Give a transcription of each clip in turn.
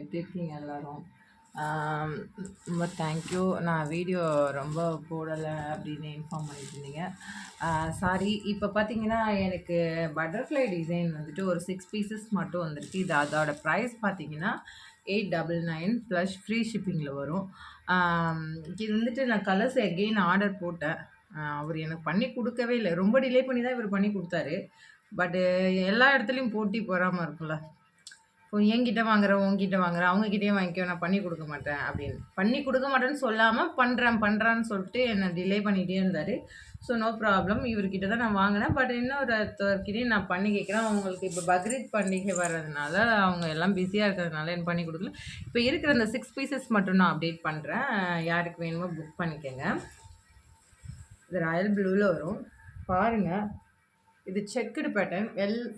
எப்படி இருக்கீங்க எல்லாரும்? ரொம்ப தேங்க்யூ. நான் வீடியோ ரொம்ப போடலை அப்படின்னு இன்ஃபார்ம் பண்ணியிருந்தீங்க. சாரி. இப்போ பார்த்தீங்கன்னா எனக்கு பட்டர்ஃப்ளை டிசைன் வந்துட்டு ஒரு 6 பீசஸ் மட்டும் வந்திருக்கு. இது அதோட ப்ரைஸ் பார்த்தீங்கன்னா 899 ப்ளஸ் ஃப்ரீ ஷிப்பிங்கில் வரும். இது வந்துட்டு நான் கலர்ஸ் எகெயின் ஆர்டர் போட்டேன். அவர் எனக்கு பண்ணி கொடுக்கவே இல்லை. ரொம்ப டிலே பண்ணி தான் இவர் பண்ணி கொடுத்தாரு. பட்டு எல்லா இடத்துலையும் போட்டி பொறாமல் இருக்குல்ல. இப்போ என்கிட்ட வாங்குறேன், உன்கிட்ட வாங்குறேன், அவங்ககிட்டயே வாங்கிக்கோ, நான் பண்ணி கொடுக்க மாட்டேன் அப்படின்னு. பண்ணி கொடுக்க மாட்டேன்னு சொல்லாமல் பண்ணுறேன்னு சொல்லிட்டு என்னை டிலே பண்ணிகிட்டே இருந்தார். So no problem. இவர்கிட்ட தான் நான் வாங்கினேன். பட் இன்னொருத்தர்கிட்டையும் நான் பண்ணி கேட்குறேன். அவங்களுக்கு இப்போ பக்ரீத் பண்டிகை வர்றதுனால அவங்க எல்லாம் பிஸியாக இருக்கிறதுனால எனக்கு பண்ணி கொடுக்கல. இப்போ இருக்கிற அந்த 6 பீசஸ் மட்டும் நான் அப்டேட் பண்ணுறேன். யாருக்கு வேணுமோ புக் பண்ணிக்கோங்க. இது ராயல் ப்ளூவில் வரும். பாருங்கள், இது செக்குடு பேட்டர்ன்.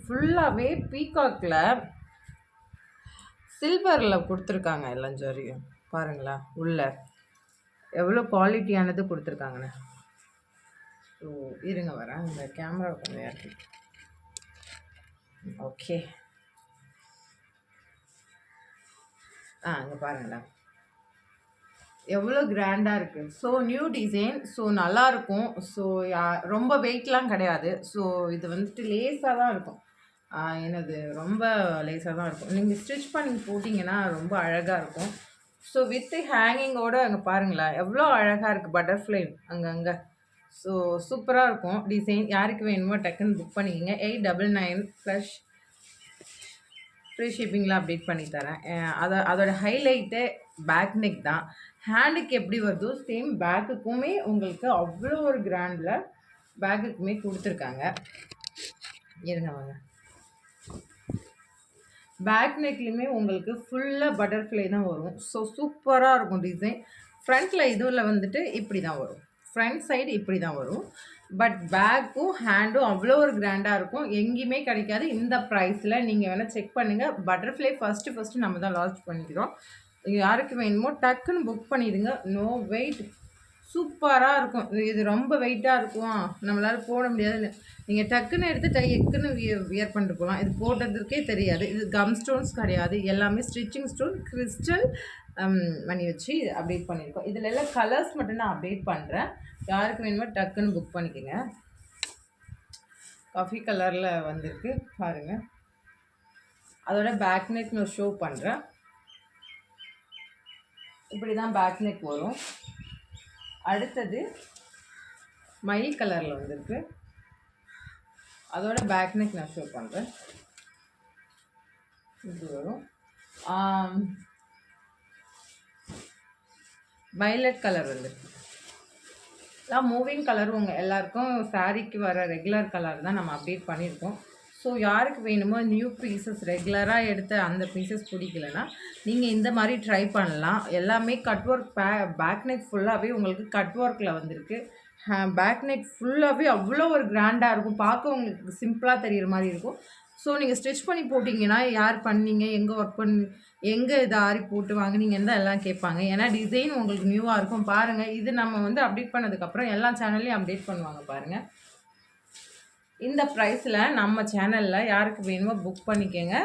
ஃபுல்லாகவே பீகாக்கில் சில்வரில் கொடுத்துருக்காங்க. எல்லாம் ஜரியும் பாருங்களா, உள்ள எவ்வளோ குவாலிட்டியானது கொடுத்துருக்காங்கண்ணே. ஸோ இருங்க வரேன், இந்த கேமரா கொஞ்சம் இருக்கு. ஓகே, இங்கே பாருங்களேன் எவ்வளோ கிராண்டாக இருக்குது. ஸோ நியூ டிசைன், ஸோ நல்லாயிருக்கும். ஸோ ரொம்ப வெயிட்லாம் கிடையாது. ஸோ இது வந்துட்டு லேஸாக தான் இருக்கும். எனது ரொம்ப லேஸாக தான் இருக்கும். நீங்கள் ஸ்டிச் பண்ணி போட்டிங்கன்னா ரொம்ப அழகாக இருக்கும். ஸோ வித் ஹேங்கிங்கோடு அங்கே பாருங்களேன் எவ்வளோ அழகாக இருக்குது பட்டர்ஃப்ளை அங்கங்கே. ஸோ சூப்பராக இருக்கும் டிசைன். யாருக்கு வேணுமோ டக்குன்னு புக் பண்ணிக்கோங்க. 899 ப்ளஸ் ஃப்ரீ ஷிப்பிங்கில் அப்டேட் பண்ணி தரேன். அதோட ஹைலைட்டு பேக் நெக் தான். ஹேண்டுக்கு எப்படி வருதோ சேம் பேக்குக்குமே உங்களுக்கு அவ்வளோ ஒரு கிராண்டில் பேக்குக்குமே கொடுத்துருக்காங்க. இருங்க வாங்க, பேக் நெக்லையுமே உங்களுக்கு ஃபுல்லாக பட்டர்ஃப்ளை தான் வரும். ஸோ சூப்பராக இருக்கும் டிசைன். ஃப்ரண்ட்டில் இதில் வந்துட்டு இப்படி தான் வரும். ஃப்ரண்ட் சைடு இப்படி தான் வரும். பட் பேக்கும் ஹேண்டும் அவ்வளோ ஒரு கிராண்டாக இருக்கும். எங்கேயுமே கிடைக்காது இந்த ப்ரைஸில். நீங்கள் வேணால் செக் பண்ணுங்கள். பட்டர்ஃப்ளை ஃபஸ்ட்டு நம்ம தான் லான்ச் பண்ணிக்கிறோம். யாருக்கு வேணுமோ டக்குன்னு புக் பண்ணிடுங்க. நோ வெயிட், சூப்பராக இருக்கும். இது ரொம்ப வெயிட்டாக இருக்கும், நம்மளால் போட முடியாது. நீங்கள் டக்குன்னு எடுத்து எக்குன்னு வியர் பண்ணிட்டு போகலாம். இது போட்டதுக்கே தெரியாது. இது கம் ஸ்டோன்ஸ் கிடையாது, எல்லாமே ஸ்டிச்சிங் ஸ்டோன் கிறிஸ்டல் பண்ணி வச்சு அப்டேட் பண்ணியிருக்கோம். இதில் எல்லாம் கலர்ஸ் மட்டும் நான் அப்டேட் பண்ணுறேன். யாருக்கு வேணுமோ டக்குன்னு புக் பண்ணிக்கோங்க. காஃபி கலரில் வந்திருக்கு பாருங்கள். அதோட பேக் நெக் நான் ஷோ பண்ணுறேன். இப்படி தான் பேக் நெக் வரும். அடுத்தது மயில் கலரில் வந்திருக்கு. அதோட பேக் நெக் நான் ஷோ பண்ணுறேன். இது வரும். வயலட் கலர் வந்துருக்கு. எல்லாம் மூவிங் கலர். உங்கள் எல்லாருக்கும் சாரீக்கு வர ரெகுலர் கலர் தான் நம்ம அப்டேட் பண்ணியிருக்கோம். ஸோ யாருக்கு வேணுமோ நியூ பீசஸ் ரெகுலராக எடுத்த அந்த பீசஸ் பிடிக்கலன்னா நீங்கள் இந்த மாதிரி ட்ரை பண்ணலாம். எல்லாமே கட் ஒர்க். பேக் நெக் ஃபுல்லாகவே உங்களுக்கு கட் ஒர்க்கில் வந்திருக்கு. பேக் நெக் ஃபுல்லாகவே அவ்வளோ ஒரு கிராண்டாக இருக்கும். பார்க்க உங்களுக்கு சிம்பிளாக தெரிகிற மாதிரி இருக்கும். ஸோ நீங்கள் ஸ்டிச் பண்ணி போட்டிங்கன்னா யார் பண்ணீங்க, எங்கே ஒர்க் பண்ணி, எங்கே இது ஆரி போட்டு வாங்கினீங்கன்னு தான் எல்லாம் கேட்பாங்க. ஏன்னா டிசைன் உங்களுக்கு நியூவாக இருக்கும். பாருங்கள், இது நம்ம வந்து அப்டேட் பண்ணதுக்கப்புறம் எல்லா சேனல்லையும் அப்டேட் பண்ணுவாங்க பாருங்கள். இந்த ப்ரைஸில் நம்ம சேனலில் யாருக்கு வேணுமோ புக் பண்ணிக்கோங்க.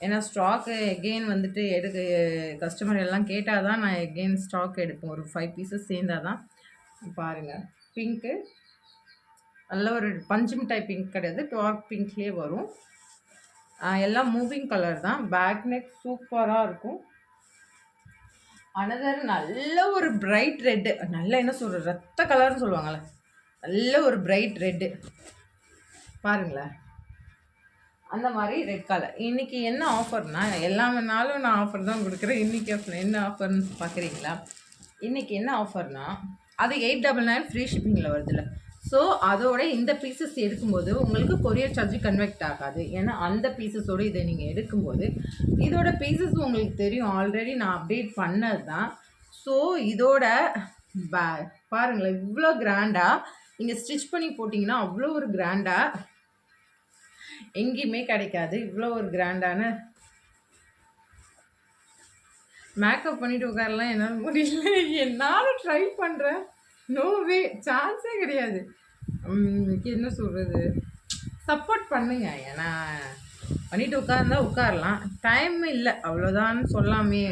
ஏன்னா ஸ்டாக்கு எகெயின் வந்துட்டு கஸ்டமர் எல்லாம் கேட்டால் தான் நான் எகெயின் ஸ்டாக் எடுப்போம். ஒரு 5 பீசஸ் சேர்ந்தால் தான். பாருங்கள், பிங்க்கு நல்ல ஒரு பஞ்சும் டைப் பிங்க் கிடையாது, டார்க் பிங்க்லேயே வரும். எல்லாம் மூவிங் கலர் தான். பேக் நெக் சூப்பராக இருக்கும். அனதர் நல்ல ஒரு பிரைட் ரெட்டு, நல்ல என்ன சொல்கிற ரத்த கலர்னு சொல்லுவாங்கள்ல, நல்ல ஒரு பிரைட் ரெட்டு பாருங்களேன். அந்த மாதிரி ரெட் கலர். இன்றைக்கி என்ன ஆஃபர்னா, எல்லாமேனாலும் நான் ஆஃபர் தான் கொடுக்குறேன். இன்றைக்கி என்ன ஆஃபர்னு பார்க்குறீங்களா? இன்றைக்கி என்ன ஆஃபர்னா, அது 899 ஃப்ரீ ஷிப்பிங்கில் வருதுல்ல. ஸோ அதோட இந்த பீசஸ் எடுக்கும்போது உங்களுக்கு கொரியர் சார்ஜ் கன்வெக்ட் ஆகாது. ஏன்னா அந்த பீசஸோடு இதை நீங்கள் எடுக்கும்போது இதோட பீசஸ் உங்களுக்கு தெரியும், ஆல்ரெடி நான் அப்டேட் பண்ணது தான். ஸோ இதோட பாருங்களேன் இவ்வளோ கிராண்டாக நீங்கள் ஸ்டிச் பண்ணி போட்டிங்கன்னா அவ்வளோ ஒரு கிராண்டாக எங்கேயுமே கிடைக்காது. இவ்வளோ ஒரு கிராண்டான மேக்கப் பண்ணிட்டு உட்காரலாம் என்னால் முடியல. என்னால் ட்ரை பண்ணுறேன். நோவே, சான்ஸே கிடையாது. என்ன சொல்கிறது, சப்போர்ட் பண்ணுங்க. ஏன்னா பண்ணிவிட்டு உட்கார்ந்தா உட்காரலாம். டைம் இல்லை அவ்வளோதான்னு சொல்லாமே.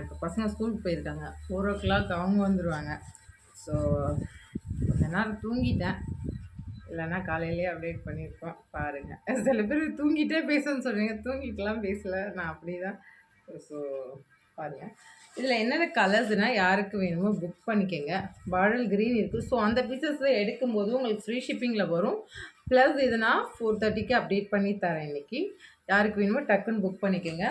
இப்போ பசங்க ஸ்கூலுக்கு போயிருக்காங்க. 4:00 அவங்க வந்துடுவாங்க. ஸோ கொஞ்ச நேரம் தூங்கிட்டேன். இல்லைன்னா காலையிலேயே அப்டேட் பண்ணியிருப்போம். பாருங்கள், சில பேர் தூங்கிட்டே பேசணும்னு சொல்கிறீங்க. தூங்கிட்டுலாம் பேசலை, நான் அப்படி தான். ஸோ பாருங்கள், இதில் என்னென்ன கலர்ஸ்னால் யாருக்கு வேணுமோ புக் பண்ணிக்கோங்க. பாடல் க்ரீன் இருக்குது. ஸோ அந்த பீசஸ் எடுக்கும்போது உங்களுக்கு ஃப்ரீ ஷிப்பிங்கில் வரும். ப்ளஸ் இது நான் 4:30க்கு அப்டேட் பண்ணி தரேன் இன்றைக்கி. யாருக்கு வேணுமோ டக்குன்னு புக் பண்ணிக்கோங்க.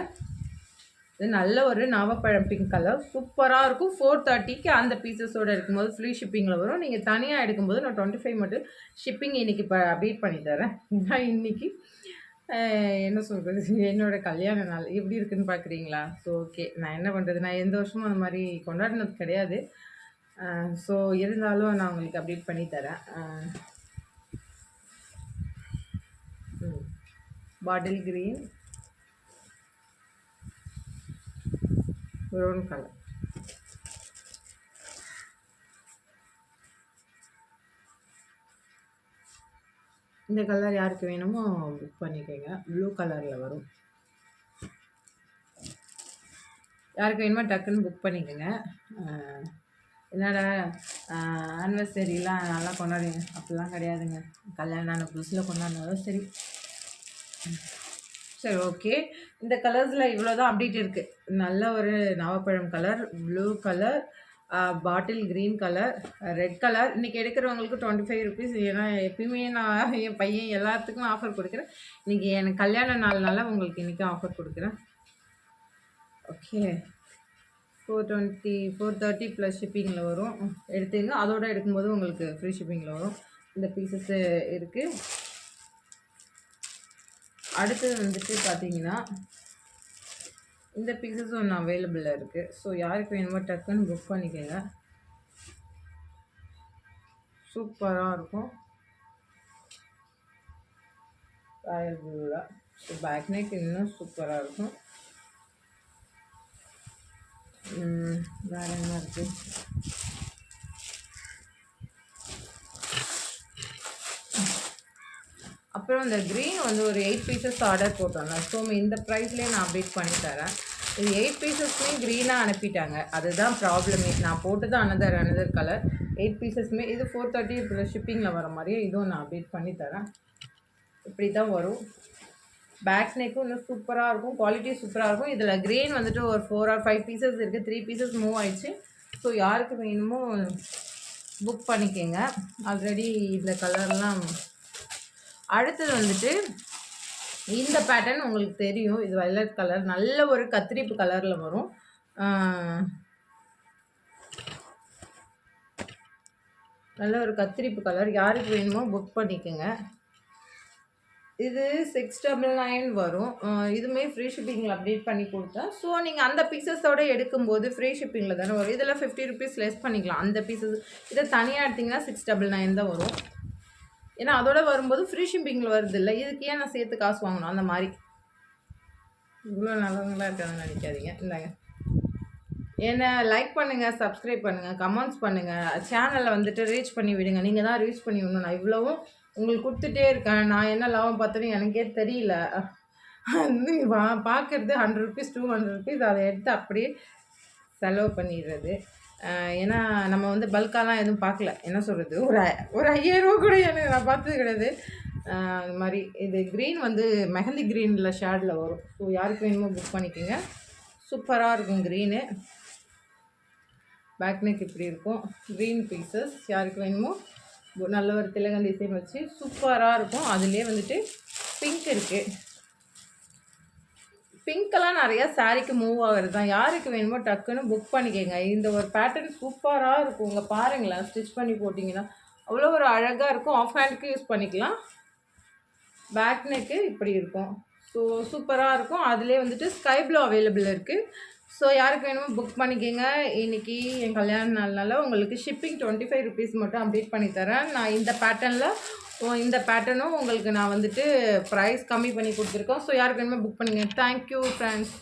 இது நல்ல ஒரு நாவப்பழம் பிங்க் கலர் சூப்பராக இருக்கும். 4:30க்கு அந்த பீசஸோடு எடுக்கும்போது ஃப்ரீ ஷிப்பிங்கில் வரும். நீங்கள் தனியாக எடுக்கும்போது நான் 25 மட்டும் ஷிப்பிங் இன்றைக்கி இப்போ அப்டேட் பண்ணி தரேன். ஏன்னா இன்றைக்கி என்ன சொல்கிறது, என்னோடய கல்யாண நாள் எப்படி இருக்குதுன்னு பார்க்குறீங்களா? ஸோ ஓகே, நான் என்ன பண்ணுறது, நான் எந்த வருஷமும் அந்த மாதிரி கொண்டாடினது கிடையாது. ஸோ இருந்தாலும் நான் உங்களுக்கு அப்டேட் பண்ணி தரேன். Bottle green, brown colour. இந்த கலர் யாருக்கு வேணுமோ புக் பண்ணிக்கோங்க. ப்ளூ கலரில் வரும். யாருக்கு வேணுமோ டக்குன்னு புக் பண்ணிக்கோங்க. என்னடா ஆனிவர்சரிலாம் நல்லா கொண்டாடுங்க, அப்படிலாம் கிடையாதுங்க. கல்யாணம் புதுசில் கொண்டாடினாலும் சரி. சரி ஓகே, இந்த கலர்ஸில் இவ்வளோ தான் அப்டேட் இருக்குது. நல்ல ஒரு நாவப்பழம் colour, blue colour, bottle green colour, red colour. இன்றைக்கி எடுக்கிறவங்களுக்கு 25 ருபீஸ். ஏன்னா எப்பயுமே நான் என் பையன் எல்லாத்துக்கும் ஆஃபர் கொடுக்குறேன். இன்றைக்கி எனக்கு கல்யாண நாள்னால உங்களுக்கு இன்றைக்கும் ஆஃபர் கொடுக்குறேன். ஓகே, 430 ப்ளஸ் ஷிப்பிங்கில் வரும். எடுத்துங்க, அதோடு எடுக்கும்போது உங்களுக்கு ஃப்ரீ ஷிப்பிங்கில் வரும். இந்த பீசஸ்ஸு இருக்குது. அடுத்தது வந்துட்டு பார்த்தீங்கன்னா இந்த பீசஸ் ஒன்று அவைலபிளாக இருக்குது. ஸோ யாருக்கு வேணுமோ டக்குன்னு புக் பண்ணிக்கோங்க. சூப்பராக இருக்கும். ராயல் ப்ளூவில். ஸோ பேக் நெக் இன்னும் சூப்பராக இருக்கும். வேறு என்ன இருக்குது, அப்புறம் இந்த க்ரீன் வந்து ஒரு 8 பீசஸ் ஆர்டர் போட்டோம்ல. ஸோ இந்த ப்ரைஸ்லேயே நான் அப்டேட் பண்ணி தரேன். இது 8 பீசஸ்மே க்ரீனாக அனுப்பிட்டாங்க. அதுதான் ப்ராப்ளமே. நான் போட்டது அனதர் கலர். 8 பீசஸ்மே இது 430 இப்போ ஷிப்பிங்கில் வர மாதிரியே இதுவும் நான் அப்டேட் பண்ணி தரேன். இப்படி தான் வரும். பேக் நெக்கும் இன்னும் சூப்பராக இருக்கும். குவாலிட்டி சூப்பராக இருக்கும். இதில் க்ரீன் வந்துட்டு ஒரு 4 or 5 பீசஸ் இருக்குது. 3 பீசஸ் மூவ் ஆயிடுச்சு. ஸோ யாருக்கு வேணுமோ புக் பண்ணிக்கோங்க. ஆல்ரெடி இந்த கலர்லாம். அடுத்தது வந்துட்டு இந்த பேட்டர்ன் உங்களுக்கு தெரியும். இது வயலட் கலர், நல்ல ஒரு கத்திரிப்பு கலரில் வரும். நல்ல ஒரு கத்திரிப்பு கலர். யாருக்கு வேணுமோ புக் பண்ணிக்கோங்க. இது 699 வரும். இதுவுமே ஃப்ரீ ஷிப்பிங்கில் அப்டேட் பண்ணி கொடுத்தேன். ஸோ நீங்கள் அந்த பீசஸோடு எடுக்கும்போது ஃப்ரீ ஷிப்பிங்கில் தானே வரும். இதில் 50 ருபீஸ் லெஸ் பண்ணிக்கலாம். அந்த பீசஸ் இதை தனியாக எடுத்திங்கன்னா 699 தான் வரும். ஏன்னா அதோட வரும்போது ஃப்ரீ ஷிப்பிங்கில் வருது இல்லை, இதுக்கு ஏன் நான் சேர்த்து காசு வாங்கணும்? அந்த மாதிரி இவ்வளோ நல்லவங்களாக இருக்காதுன்னு நினைக்காதீங்க. இல்லைங்க, என்னை லைக் பண்ணுங்கள், சப்ஸ்கிரைப் பண்ணுங்கள், கமெண்ட்ஸ் பண்ணுங்கள். சேனலை வந்துட்டு ரீச் பண்ணி விடுங்க. நீங்கள் தான் ரீச் பண்ணி விடணும். நான் இவ்வளவும் உங்களுக்கு கொடுத்துட்டே இருக்கேன். நான் என்ன லாபம் பார்த்தேன்னு எனக்கே தெரியல. பார்க்குறது 100 ருபீஸ் 200 ருபீஸ் அதை எடுத்து அப்படியே செலவு பண்ணிடுறது. ஏன்னா நம்ம வந்து பல்காலாம் எதுவும் பார்க்கல. என்ன சொல்கிறது, ஒரு 5000 ரூபா கூட எனக்கு நான் பார்த்தது கிடையாது. அது மாதிரி இது க்ரீன் வந்து மெஹந்தி க்ரீனில் ஷேடில் வரும். ஸோ யாருக்கு வேணுமோ புக் பண்ணிக்கோங்க. சூப்பராக இருக்கும் க்ரீனு. பேக் நெக் இப்படி இருக்கும். க்ரீன் பீசஸ் யாருக்கு வேணுமோ நல்ல ஒரு திலகம் டிசைன் வச்சு சூப்பராக இருக்கும். அதுலேயே வந்துட்டு பிங்க் இருக்குது. பிங்க்கெல்லாம் நிறையா சாரீக்கு மூவ் ஆகிறது தான். யாருக்கு வேணுமோ டக்குன்னு புக் பண்ணிக்கோங்க. இந்த ஒரு பேட்டர்ன் சூப்பராக இருக்கும். உங்கள் பாருங்களேன், ஸ்டிச் பண்ணி போட்டிங்கன்னா அவ்வளோ ஒரு அழகாக இருக்கும். ஆஃப் ஹேண்டுக்கு யூஸ் பண்ணிக்கலாம். பேக் நெக்கு இப்படி இருக்கும். ஸோ சூப்பராக இருக்கும். அதிலே வந்துட்டு ஸ்கை ப்ளூ அவைலபிள் இருக்குது. ஸோ யாருக்கு வேணுமோ புக் பண்ணிக்கோங்க. இன்றைக்கி என் கல்யாண நாள்னால உங்களுக்கு ஷிப்பிங் 25 ருபீஸ் மட்டும் அப்டேட் பண்ணி தரேன். நான் இந்த பேட்டர்னும் உங்களுக்கு நான் வந்துட்டு ப்ரைஸ் கம்மி பண்ணி கொடுத்துருக்கோம். ஸோ யாருக்கு வேணுமோ புக் பண்ணிங்க. Thank you friends.